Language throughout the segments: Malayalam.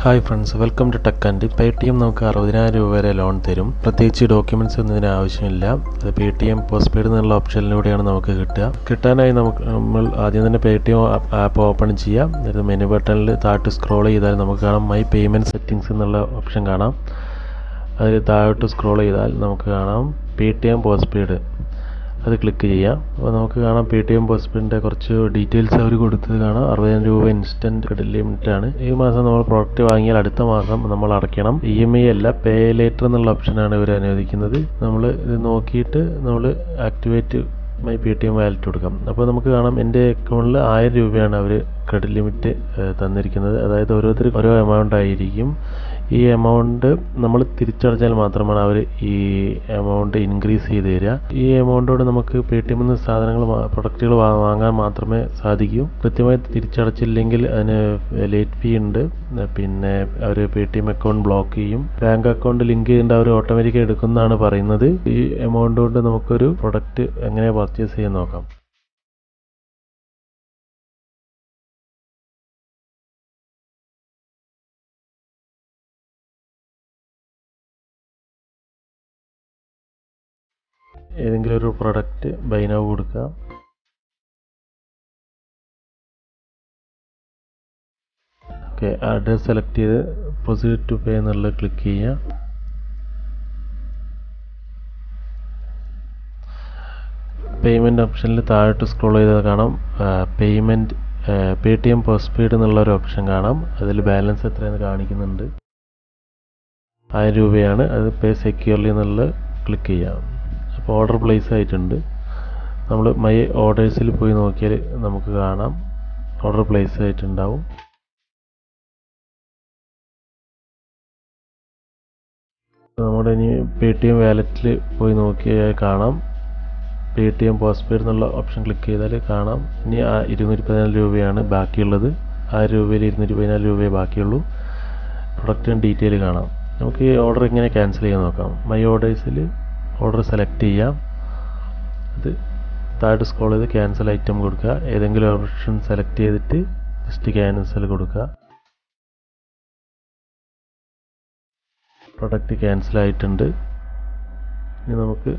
Hi friends, welcome to tech and. Paytm നമുക്ക് 60,000 രൂപ വരെ ലോൺ തരും. പ്രത്യേകിച്ച് ഡോക്യുമെൻറ്റ്സ് ഒന്നും ഇതിന് ആവശ്യമില്ല. അത് പേടിഎം പോസ്റ്റ് പെയ്ഡ് എന്നുള്ള ഓപ്ഷനിലൂടെയാണ് നമുക്ക് കിട്ടാനായി നമ്മൾ ആദ്യം തന്നെ പേടിഎം ആപ്പ് ഓപ്പൺ ചെയ്യാം. എന്നിട്ട് മെനു ബട്ടണിൽ താഴോട്ട് സ്ക്രോൾ ചെയ്താൽ നമുക്ക് കാണാം മൈ പേയ്മെൻറ്റ് സെറ്റിങ്സ് എന്നുള്ള ഓപ്ഷൻ കാണാം. അതിൽ താഴോട്ട് സ്ക്രോൾ ചെയ്താൽ നമുക്ക് കാണാം പേടിഎം പോസ്റ്റ് പെയ്ഡ്. അത് ക്ലിക്ക് ചെയ്യാം. അപ്പോൾ നമുക്ക് കാണാം പേടിഎം പോസ്റ്റ് പെയ്ഡിൻ്റെ കുറച്ച് ഡീറ്റെയിൽസ് അവർ കൊടുത്തത് കാണാം. 60,000 രൂപ ഇൻസ്റ്റൻറ്റ് ക്രെഡിറ്റ് ലിമിറ്റാണ്. ഈ മാസം നമ്മൾ പ്രോഡക്റ്റ് വാങ്ങിയാൽ അടുത്ത മാസം നമ്മൾ അടയ്ക്കണം. EMI അല്ല, പേ ലേറ്റർ എന്നുള്ള ഓപ്ഷനാണ് ഇവർ അനുവദിക്കുന്നത്. നമ്മൾ ഇത് നോക്കിയിട്ട് നമ്മൾ ആക്ടിവേറ്റ് മൈ പേടിഎം വാലറ്റ് കൊടുക്കാം. അപ്പോൾ നമുക്ക് കാണാം എൻ്റെ അക്കൗണ്ടിൽ 1000 രൂപയാണ് അവർ ക്രെഡിറ്റ് ലിമിറ്റ് തന്നിരിക്കുന്നത്. അതായത് ഓരോരുത്തർക്ക് ഓരോ എമൗണ്ട് ആയിരിക്കും. ഈ എമൗണ്ട് നമ്മൾ തിരിച്ചടച്ചാൽ മാത്രമാണ് അവർ ഈ എമൗണ്ട് ഇൻക്രീസ് ചെയ്ത് തരിക. ഈ എമൗണ്ടോട് നമുക്ക് പേടിഎമ്മിൽ നിന്ന് പ്രൊഡക്റ്റുകൾ വാങ്ങാൻ മാത്രമേ സാധിക്കൂ. കൃത്യമായി തിരിച്ചടച്ചില്ലെങ്കിൽ അതിന് ലേറ്റ് ഫീ ഉണ്ട്. പിന്നെ അവർ പേടിഎം അക്കൗണ്ട് ബ്ലോക്ക് ചെയ്യും. ബാങ്ക് അക്കൗണ്ട് ലിങ്ക് ചെയ്യേണ്ട അവർ ഓട്ടോമാറ്റിക്കായി എടുക്കുന്നതാണ് പറയുന്നത്. ഈ എമൗണ്ട് കൊണ്ട് നമുക്കൊരു പ്രൊഡക്റ്റ് എങ്ങനെ പർച്ചേസ് ചെയ്യാൻ നോക്കാം. ഏതെങ്കിലും ഒരു പ്രൊഡക്റ്റ് ബൈ നൗ കൊടുക്കുക. ഓക്കെ, അഡ്രസ് സെലക്ട് ചെയ്ത് പ്രൊസീഡ് ടു പേ എന്നുള്ളത് ക്ലിക്ക് ചെയ്യുക. പേയ്മെൻറ്റ് ഓപ്ഷനിൽ താഴോട്ട് സ്ക്രോൾ ചെയ്താൽ കാണാം പേയ്മെൻറ്റ് പേടിഎം പോസ്റ്റ് പെയ്ഡ് എന്നുള്ളൊരു ഓപ്ഷൻ കാണാം. അതിൽ ബാലൻസ് എത്രയെന്ന് കാണിക്കുന്നുണ്ട്. 1000 രൂപയാണ്. അത് പേ സെക്യൂർലി എന്നുള്ളത് ക്ലിക്ക് ചെയ്യാം. അപ്പോൾ ഓർഡർ പ്ലേസ് ആയിട്ടുണ്ട്. നമ്മൾ മൈ ഓർഡേഴ്സിൽ പോയി നോക്കിയാൽ നമുക്ക് കാണാം ഓർഡർ പ്ലേസ് ആയിട്ടുണ്ടാവും. നമ്മുടെ ഇനി പേടിഎം വാലറ്റിൽ പോയി നോക്കിയാൽ കാണാം പേടിഎം പോസ്റ്റ് പെയ്ഡ് എന്നുള്ള ഓപ്ഷൻ ക്ലിക്ക് ചെയ്താൽ കാണാം ഇനി 214 രൂപയാണ് ബാക്കിയുള്ളത്. 1000 രൂപയിൽ 214 രൂപയെ ബാക്കിയുള്ളൂ. പ്രൊഡക്റ്റിന് ഡീറ്റെയിൽ കാണാം. നമുക്ക് ഈ ഓർഡർ എങ്ങനെ ക്യാൻസൽ ചെയ്യാൻ നോക്കാം. മൈ ഓർഡേഴ്സിൽ ഓർഡർ സെലക്ട് ചെയ്യാം. അത് താഴോട്ട് സ്ക്രോൾ ചെയ്ത് ക്യാൻസൽ ഐറ്റം കൊടുക്കുക. ഏതെങ്കിലും ഓപ്ഷൻ സെലക്ട് ചെയ്തിട്ട് ജസ്റ്റ് ക്യാൻസൽ കൊടുക്കുക. പ്രൊഡക്റ്റ് ക്യാൻസൽ ആയിട്ടുണ്ട്. ഇനി നമുക്ക്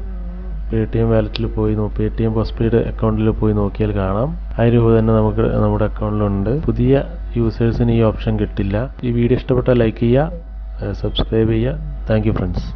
പേടിഎം വാലറ്റിൽ പോയി പേടിഎം പോസ്റ്റ് പെയ്ഡ് അക്കൗണ്ടിൽ പോയി നോക്കിയാൽ കാണാം 1000 രൂപ തന്നെ നമുക്ക് നമ്മുടെ അക്കൗണ്ടിലുണ്ട്. പുതിയ യൂസേഴ്സിന് ഈ ഓപ്ഷൻ കിട്ടില്ല. ഈ വീഡിയോ ഇഷ്ടപ്പെട്ടാൽ ലൈക്ക് ചെയ്യുക, സബ്സ്ക്രൈബ് ചെയ്യുക. Thank you friends.